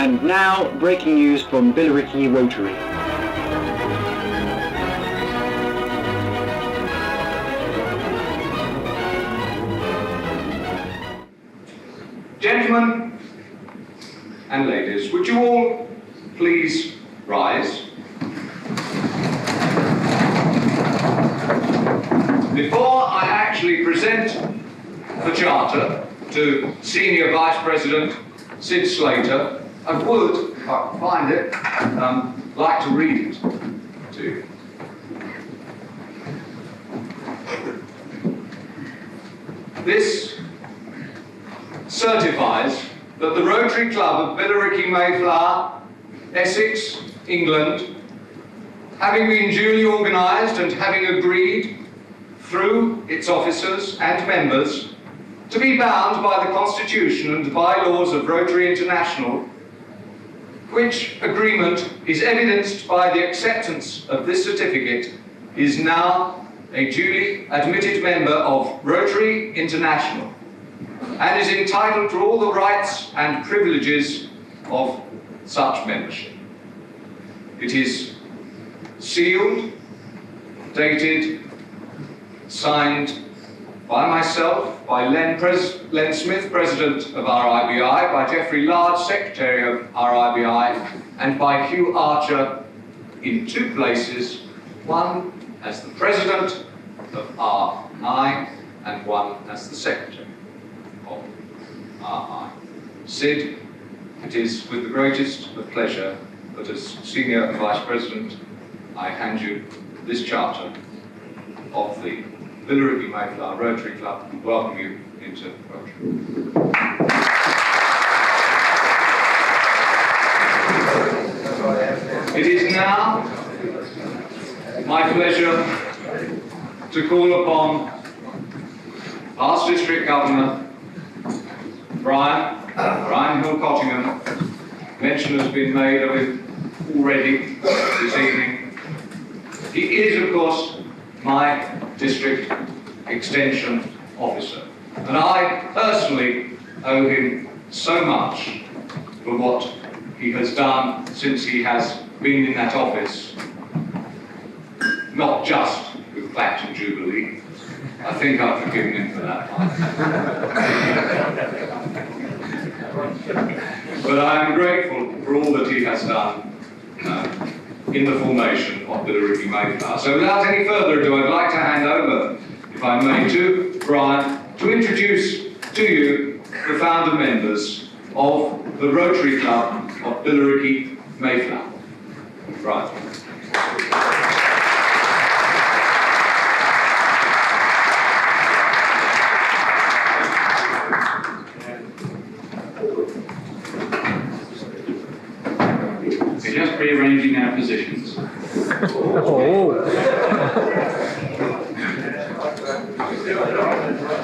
And now, breaking news from Billericay Rotary. Gentlemen and ladies, would you all please rise? Before I actually present the Charter to Senior Vice President Sid Slater, I would, if I can find it, like to read it to you. This certifies that the Rotary Club of Billericay Mayflower, Essex, England, having been duly organised and having agreed through its officers and members to be bound by the Constitution and bylaws of Rotary International, which agreement is evidenced by the acceptance of this certificate, is now a duly admitted member of Rotary International and is entitled to all the rights and privileges of such membership. It is sealed, dated, signed by myself, by Len Smith, President of RIBI, by Geoffrey Large, Secretary of RIBI, and by Hugh Archer in two places, one as the President of RI and one as the Secretary of RI. Sid, it is with the greatest of pleasure that as Senior Vice President I hand you this Charter of the Billericay Mayflower Rotary Club and welcome you into Rotary. It is now my pleasure to call upon past District Governor Brian Hill Cottingham. Mention has been made of him already this evening. He is, of course, my district extension officer, and I personally owe him so much for what he has done since he has been in that office, not just with Platinum Jubilee. I think I've forgiven him for that one. But I am grateful for all that he has done in the formation of Billericay Mayflower. So without any further ado, I'd like to hand over, if I may, to Brian to introduce to you the founder members of the Rotary Club of Billericay Mayflower. Brian. We're just rearranging our positions. As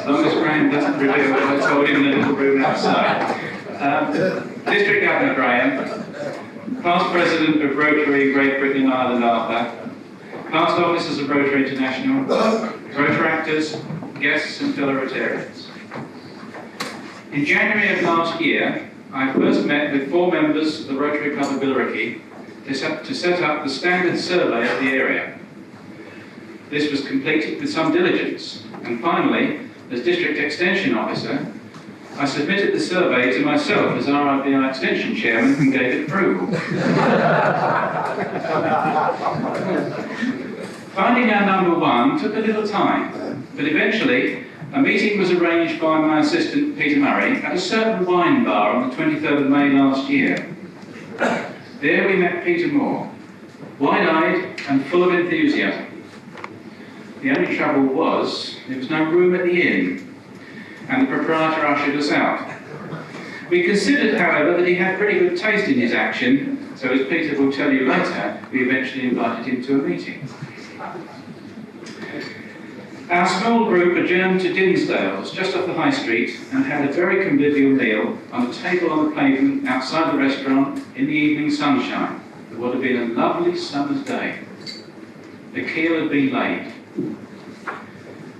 long as Graham doesn't reveal what I told him in the little room outside. District Governor Graham, past President of Rotary Great Britain and Ireland Arthur, past officers of Rotary International, Rotaractors, guests and fellow Rotarians. In January of last year, I first met with 4 members of the Rotary Club of Billericay to set up the standard survey of the area. This was completed with some diligence, and finally, as District Extension Officer, I submitted the survey to myself as RIBI Extension Chairman and gave it approval. Finding our number 1 took a little time, but eventually a meeting was arranged by my assistant Peter Murray at a certain wine bar on the 23rd of May last year. There we met Peter Moore, wide-eyed and full of enthusiasm. The only trouble was there was no room at the inn, and the proprietor ushered us out. We considered, however, that he had pretty good taste in his action, so as Peter will tell you later, we eventually invited him to a meeting. Our small group adjourned to Dinsdale's, just off the High Street, and had a very convivial meal on a table on the pavement outside the restaurant in the evening sunshine. It would have been a lovely summer's day. The keel had been laid.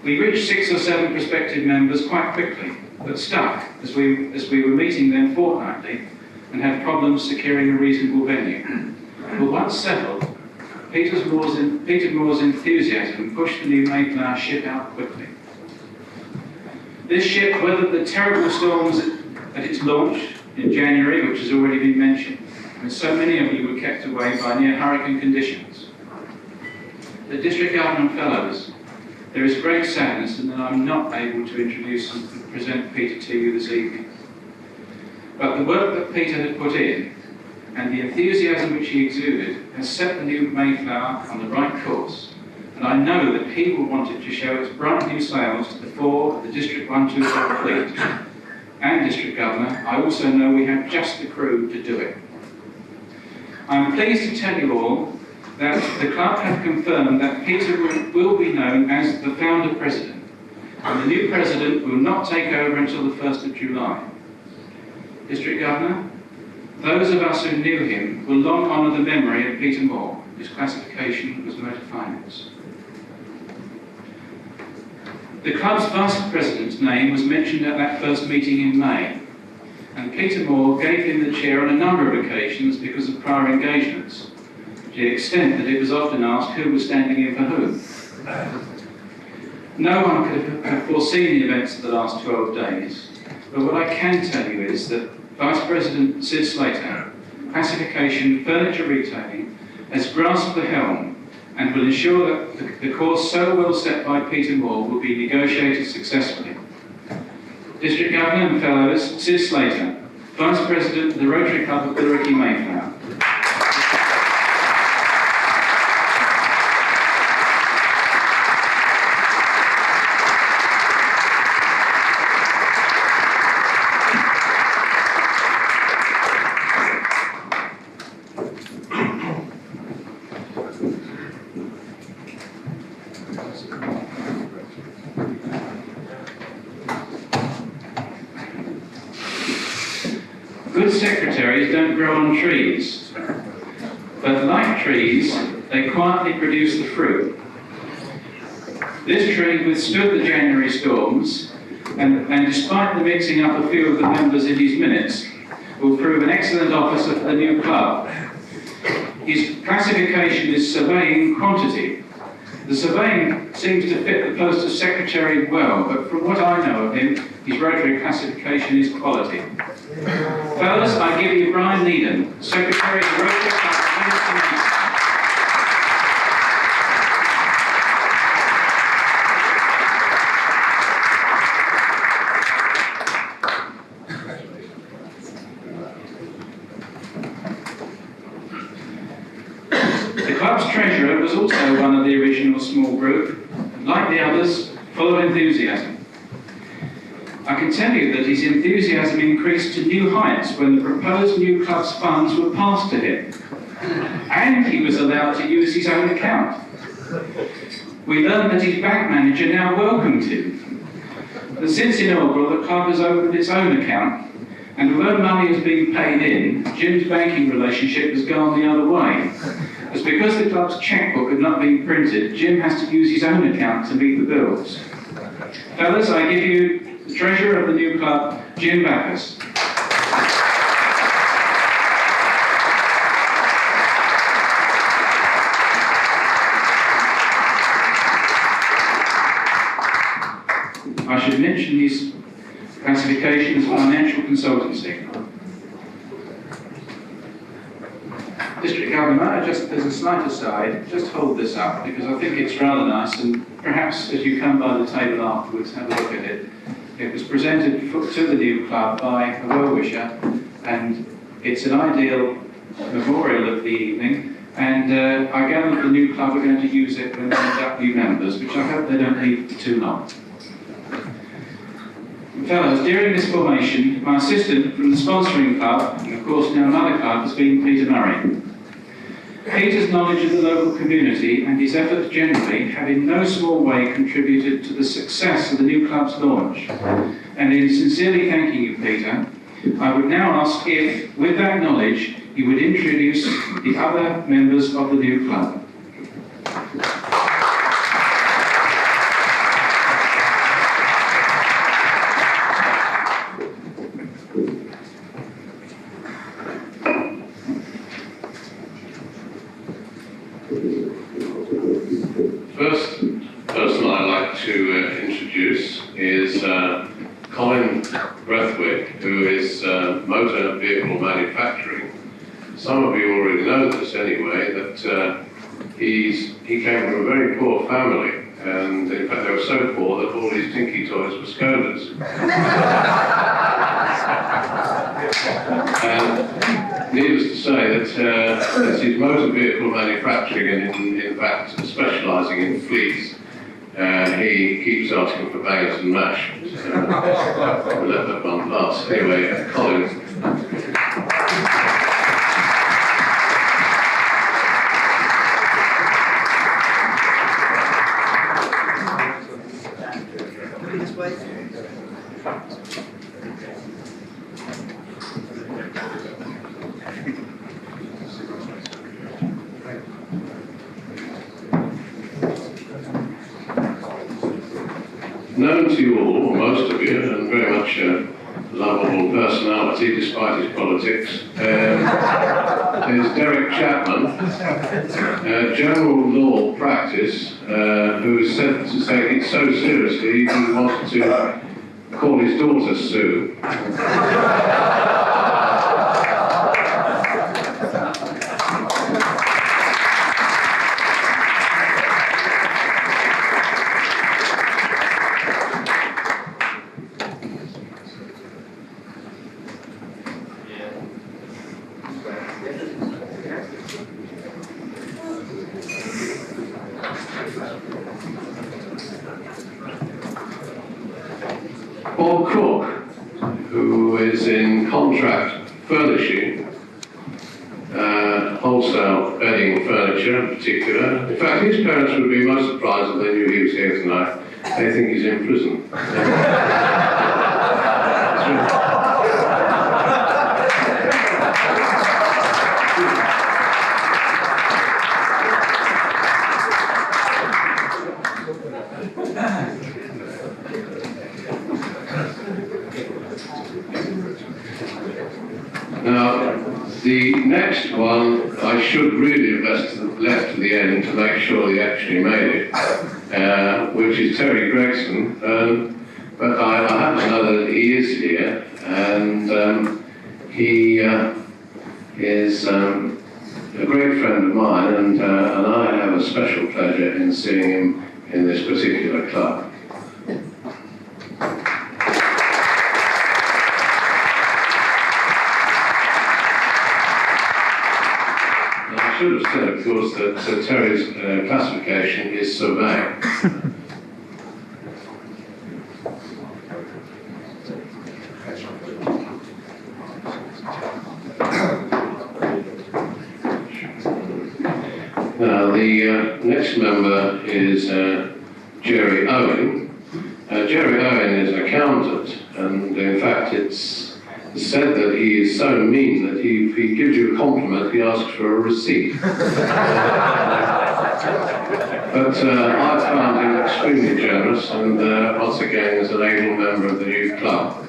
We reached 6 or 7 prospective members quite quickly, but stuck, as we were meeting them fortnightly, and had problems securing a reasonable venue. But once settled, Peter Moore's enthusiasm pushed the new Mayflower ship out quickly. This ship weathered the terrible storms at its launch in January, which has already been mentioned, and so many of you were kept away by near hurricane conditions. The District Government Fellows, there is great sadness in that I'm not able to introduce and present Peter to you this evening. But the work that Peter had put in and the enthusiasm which he exuded has set the new Mayflower on the right course, and I know that he will want it to show its bright new sails to the fore of the District 124 fleet. And District Governor, I also know we have just the crew to do it. I am pleased to tell you all that the club have confirmed that Peter will be known as the founder president, and the new president will not take over until the 1st of July. District Governor, those of us who knew him will long honour the memory of Peter Moore, whose classification was motor finance. The club's vice president's name was mentioned at that first meeting in May, and Peter Moore gave him the chair on a number of occasions because of prior engagements, to the extent that it was often asked who was standing in for whom. No one could have foreseen the events of the last 12 days, but what I can tell you is that Vice President Sid Slater, classification furniture retailing, has grasped the helm and will ensure that the course so well set by Peter Moore will be negotiated successfully. District Governor and Fellows, Sid Slater, Vice President of the Rotary Club of Billericay Mayflower. Good secretaries don't grow on trees, but like trees, they quietly produce the fruit. This tree withstood the January storms, and despite the mixing up a few of the members in his minutes, will prove an excellent officer for the new club. His classification is surveying quantity. The surveying seems to fit the post of secretary well, but from what I know of him, his Rotary classification is quality. Fellas, I give you Brian Needham, Secretary of the Rotary Club. The club's treasurer was also one of the original small group, and like the others, full of enthusiasm. I can tell you that his enthusiasm increased to new heights when the proposed new club's funds were passed to him, and he was allowed to use his own account. We learned that his bank manager now welcomed him. But since inaugural, the club has opened its own account, and although money has been paid in, Jim's banking relationship has gone the other way. It's because the club's chequebook had not been printed, Jim has to use his own account to meet the bills. Fellas, I give you the treasurer of the new club, Jim Backus. I should mention his classification as financial consultancy. District Governor, just as a slight aside, just hold this up because I think it's rather nice, and perhaps as you come by the table afterwards, have a look at it. It was presented to the new club by a well-wisher, and it's an ideal memorial of the evening, and I gather the new club are going to use it when they induct new members, which I hope they don't leave for too long. Fellows, during this formation, my assistant from the sponsoring club, and of course now another club, has been Peter Murray. Peter's knowledge of the local community and his efforts generally have in no small way contributed to the success of the new club's launch. And in sincerely thanking you, Peter, I would now ask if, with that knowledge, you would introduce the other members of the new club. is Colin Brethwick, who is motor vehicle manufacturing. Some of you already know this anyway, that he came from a very poor family, and in fact they were so poor that all his tinky toys were Skodas. And needless to say that it's his motor vehicle manufacturing, and in fact specialising in fleets. He keeps asking for bangers and mash. So we'll let that one pass. Anyway, Colin. Known to you all, or most of you, and very much a lovable personality despite his politics, is Derek Chapman, general law practice, who is said to take it so seriously he wanted to call his daughter Sue. Bob Cook, who is in contract furnishing, wholesale bedding furniture in particular. In fact, his parents would be most surprised if they knew he was here tonight. They think he's in prison. Now, the next one I should really have left to the end to make sure he actually made it, which is Terry Gregson. But I happen to know that he is here, and he is a great friend of mine, and I have a special pleasure in seeing him in this particular club. I should have said, of course, that Terry's classification is surveying. Now, the next member is Jerry Owen. Jerry Owen is an accountant, and in fact it's said that he is so mean that if he gives you a compliment, he asks for a receipt. But I found him extremely generous, and once again is an able member of the new club.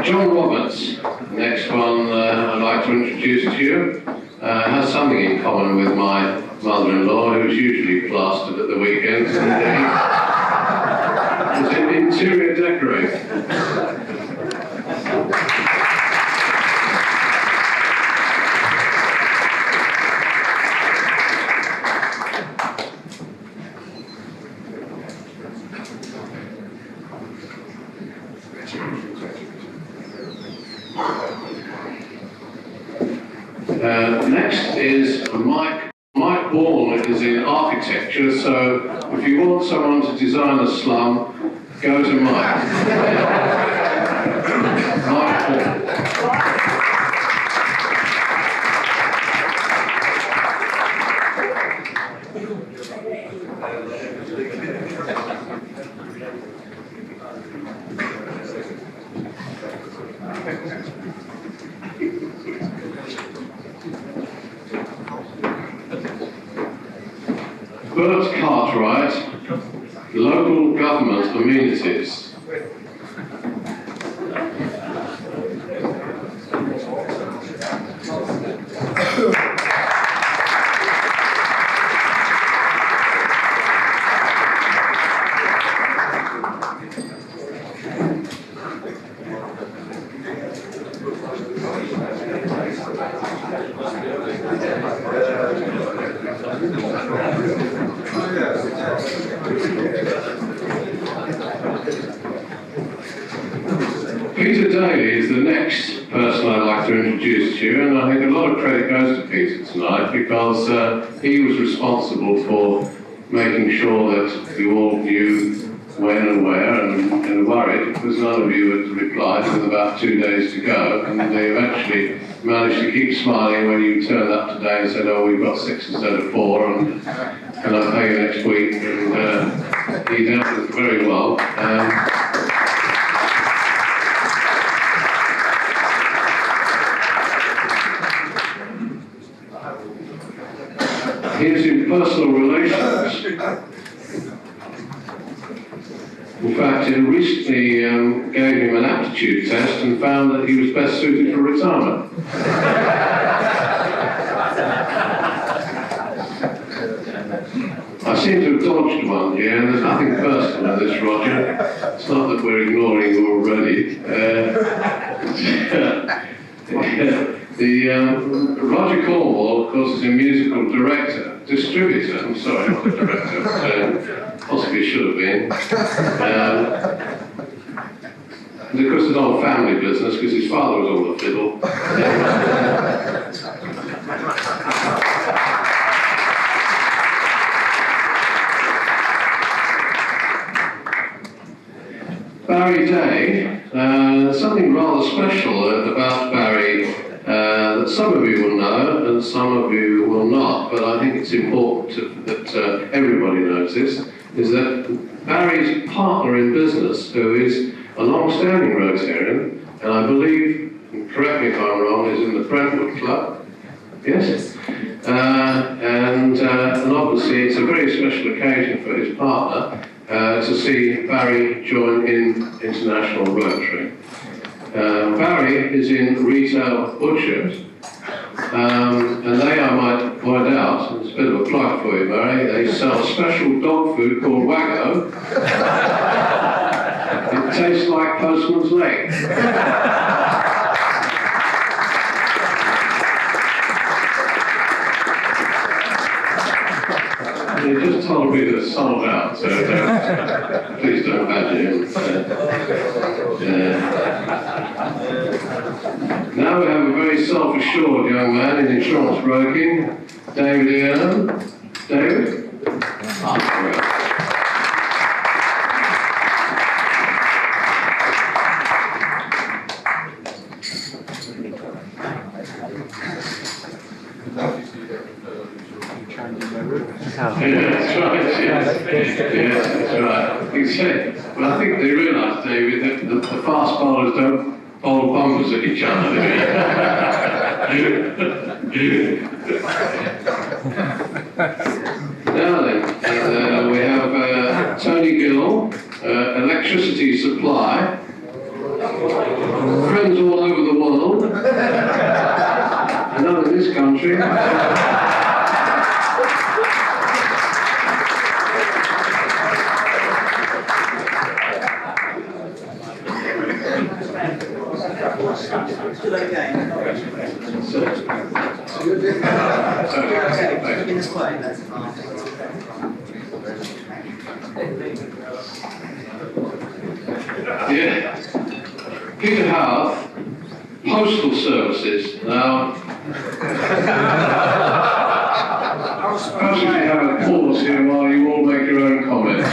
John Roberts, next one I'd like to introduce to you, has something in common with my mother-in-law, who's usually plastered at the weekends, and is an interior decorator. Next is Mike. Mike Bourne is in architecture, so if you want someone to design a slum, go to Mike. Mike Bourne. Bert Cartwright, local government amenities. Peter Daly is the next person I'd like to introduce to you, and I think a lot of credit goes to Peter tonight because he was responsible for making sure that you all knew when and where, and worried because none of you had replied with about 2 days to go, and they eventually managed to keep smiling when you turned up today and said, oh, we've got 6 instead of 4, and can I pay you next week? And he dealt with it very well. He is in personal relations. In fact, he recently gave him an aptitude test and found that he was best suited for retirement. I seem to have dodged one here, and there's nothing personal in this, Roger. It's not that we're ignoring you already. Roger Cornwall, of course, is a musical distributor, I'm sorry, not a director, possibly should have been. And of course, it's all family business because his father was on the fiddle. Barry Day, something rather special about Barry that some of you will know and some of you will not, but I think it's important that everybody knows this, is that Barry's partner in business, who is a long-standing Rotarian, and I believe, correct me if I'm wrong, is in the Brentwood Club. Yes? And obviously it's a very special occasion for his partner to see Barry join in International Rotary. Barry is in retail butchers, and they, I might point out, it's a bit of a plug for you, Barry, they sell special dog food called Waggo. It tastes like postman's leg. They just told me they're sold out, so please don't badger him. Now we have a very self-assured young man in insurance broking, David Earn. David? Yeah, that's right. Yes, that's right. Well, I think they realise, David, that the fast bowlers don't bowl bumpers at each other. Now then, we have Tony Gill, electricity supply, friends all over the world, and none in this country. Yeah. Peter Howard, Postal Services. Now, perhaps we have a pause here while you all make your own comments.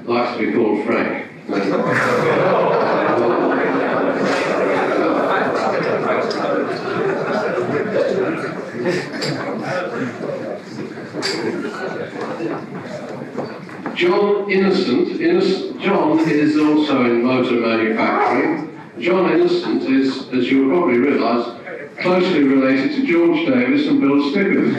Likes to be called Frank. John Innocent. John is also in motor manufacturing. John Innocent is, as you'll probably realise, closely related to George Davis and Bill Stickers.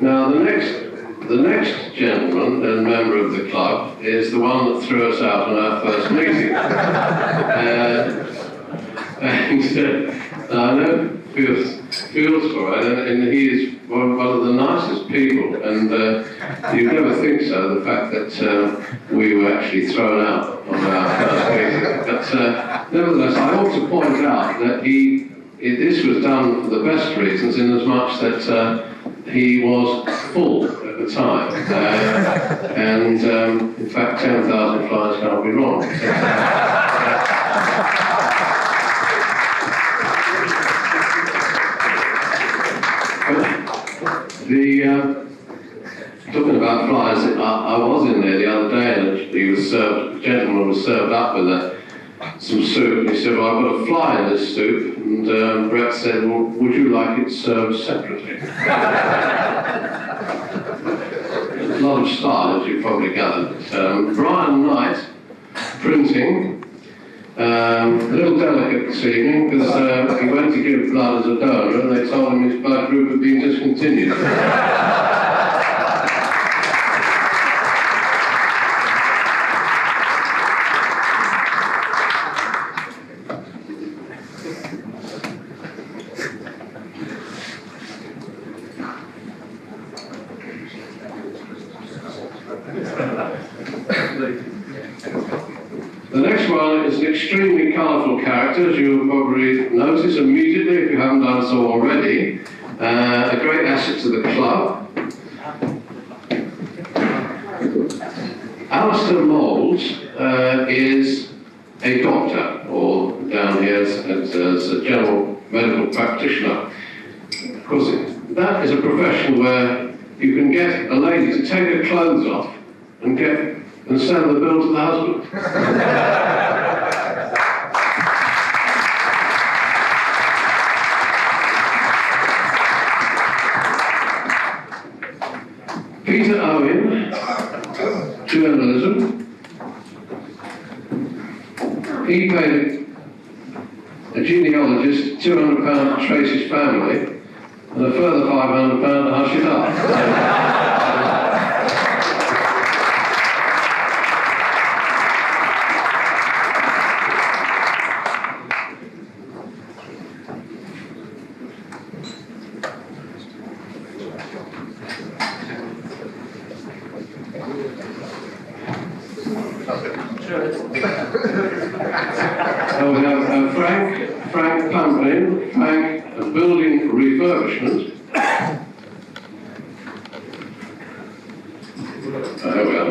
Now, the next gentleman and member of the club is the one that threw us out on our first meeting. I know feels for it, and he is one of the nicest people, and you'd never think so, the fact that we were actually thrown out on our first meeting. But nevertheless, I ought to point out that this was done for the best reasons, in as much that he was full at the time, and in fact 10,000 flies can't be wrong. Talking about flies, I was in there the other day, and a gentleman was served up with some soup, and he said, well, I've got a fly in this soup, and Brett said, well, would you like it served separately? A lot of style, as you probably gathered. Brian Knight, printing, a little delicate this evening, because he went to give blood as a donor, and they told him his blood group had been discontinued. The next one is an extremely colourful character, as you'll probably notice immediately if you haven't done so already. A great asset to the club. Alistair Moulds is a doctor, or down here as a general medical practitioner. Of course, that is a profession where you can get a lady to take her clothes off and send the bill to the husband. Peter Owen, journalism. He paid a genealogist £200 to trace his family, and a further £500 to hush it up. So we have Frank Pamplin, Frank Building Refurbishment. There we are.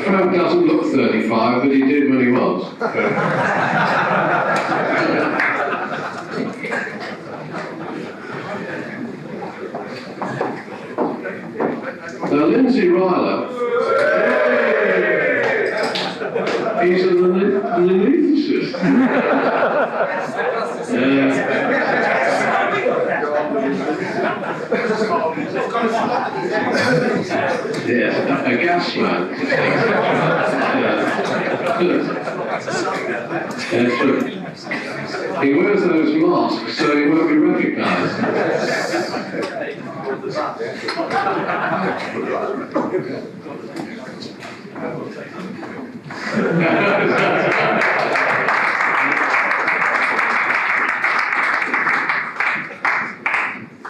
Frank doesn't look 35, but he did when he was. Now, Lindsay Ryler, he's an anaesthetist. Yes, a gas man. He wears those masks so he won't be recognised.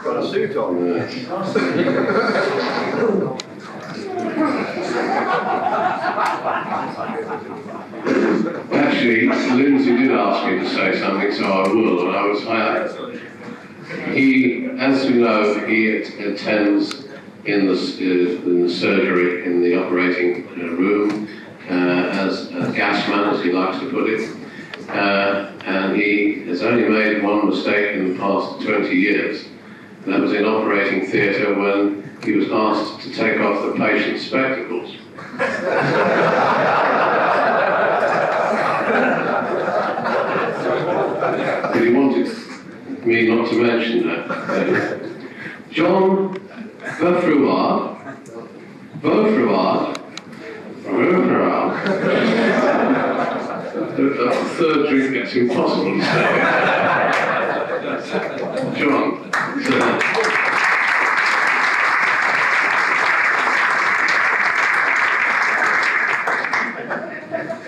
Got a suit on. asked me to say something, so I will. And he, as you know, he attends in the surgery, in the operating room, as a gasman, as he likes to put it. And he has only made one mistake in the past 20 years. And that was in operating theatre when he was asked to take off the patient's spectacles. But he wanted me not to mention that. John Beaufrouard, the third drink gets impossible to say. John.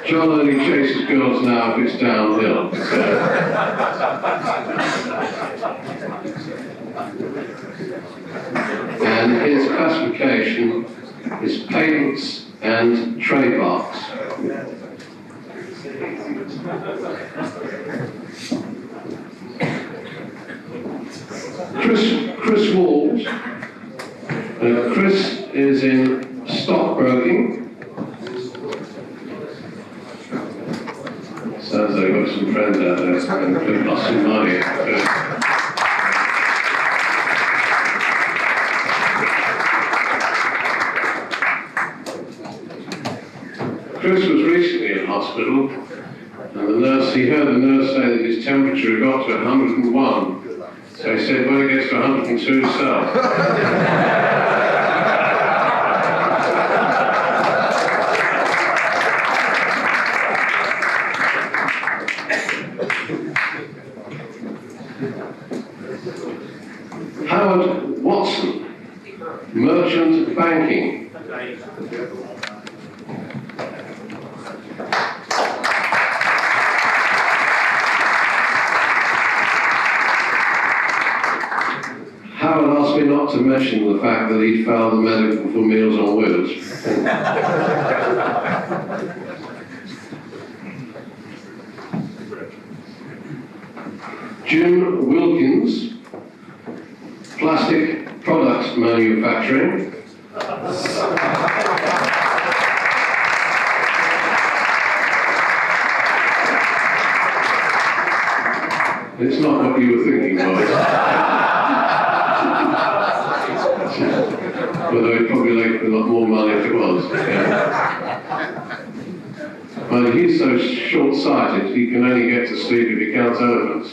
John only chases girls now if it's downhill. And his classification is patents and trademarks. Chris Walls. Chris is in stockbroking. Sounds like I've got some friends out there and could lost some money. Chris was recently in hospital, and he heard the nurse say that his temperature got to 101. So he said, when it gets to 102, sell. Howard Watson, merchant banking. Howard asked me not to mention the fact that he found the medical for Meals on Wheels. Jim Wilkins, plastic products manufacturing. It's not what you were thinking, boys. Although he'd probably make a lot more money if it was. Yeah. But he's so short-sighted, he can only get to sleep if he counts elephants.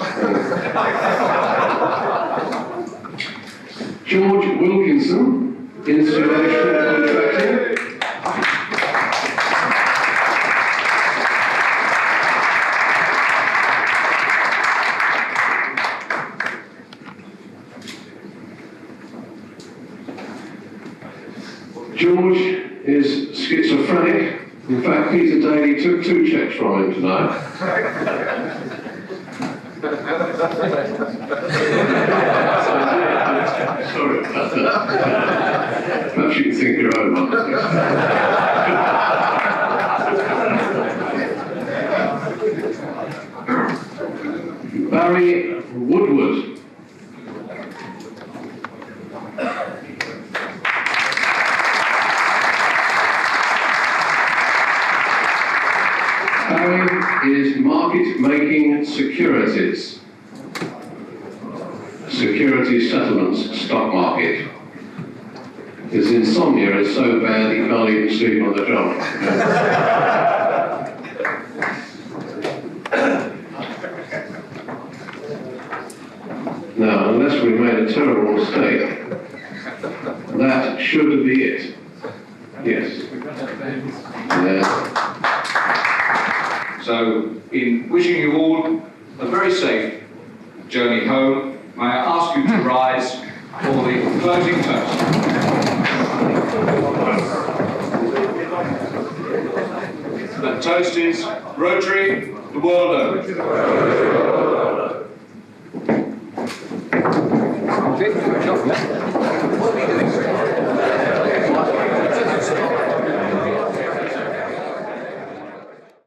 George Wilkinson, insulation contracting. George is schizophrenic. In fact, Peter Daly took 2 checks from him tonight. Sorry about that. Perhaps you can think your own one. Barry Woodward. Barry is market-making securities. Security settlements stock market. His insomnia is so bad he can't even sleep on the job. Now, unless we made a terrible mistake, that should be it. Yes. So, in wishing you all a very safe journey home, may I ask you to rise for the closing toast. The toast is Rotary, the world over. Good job, yeah.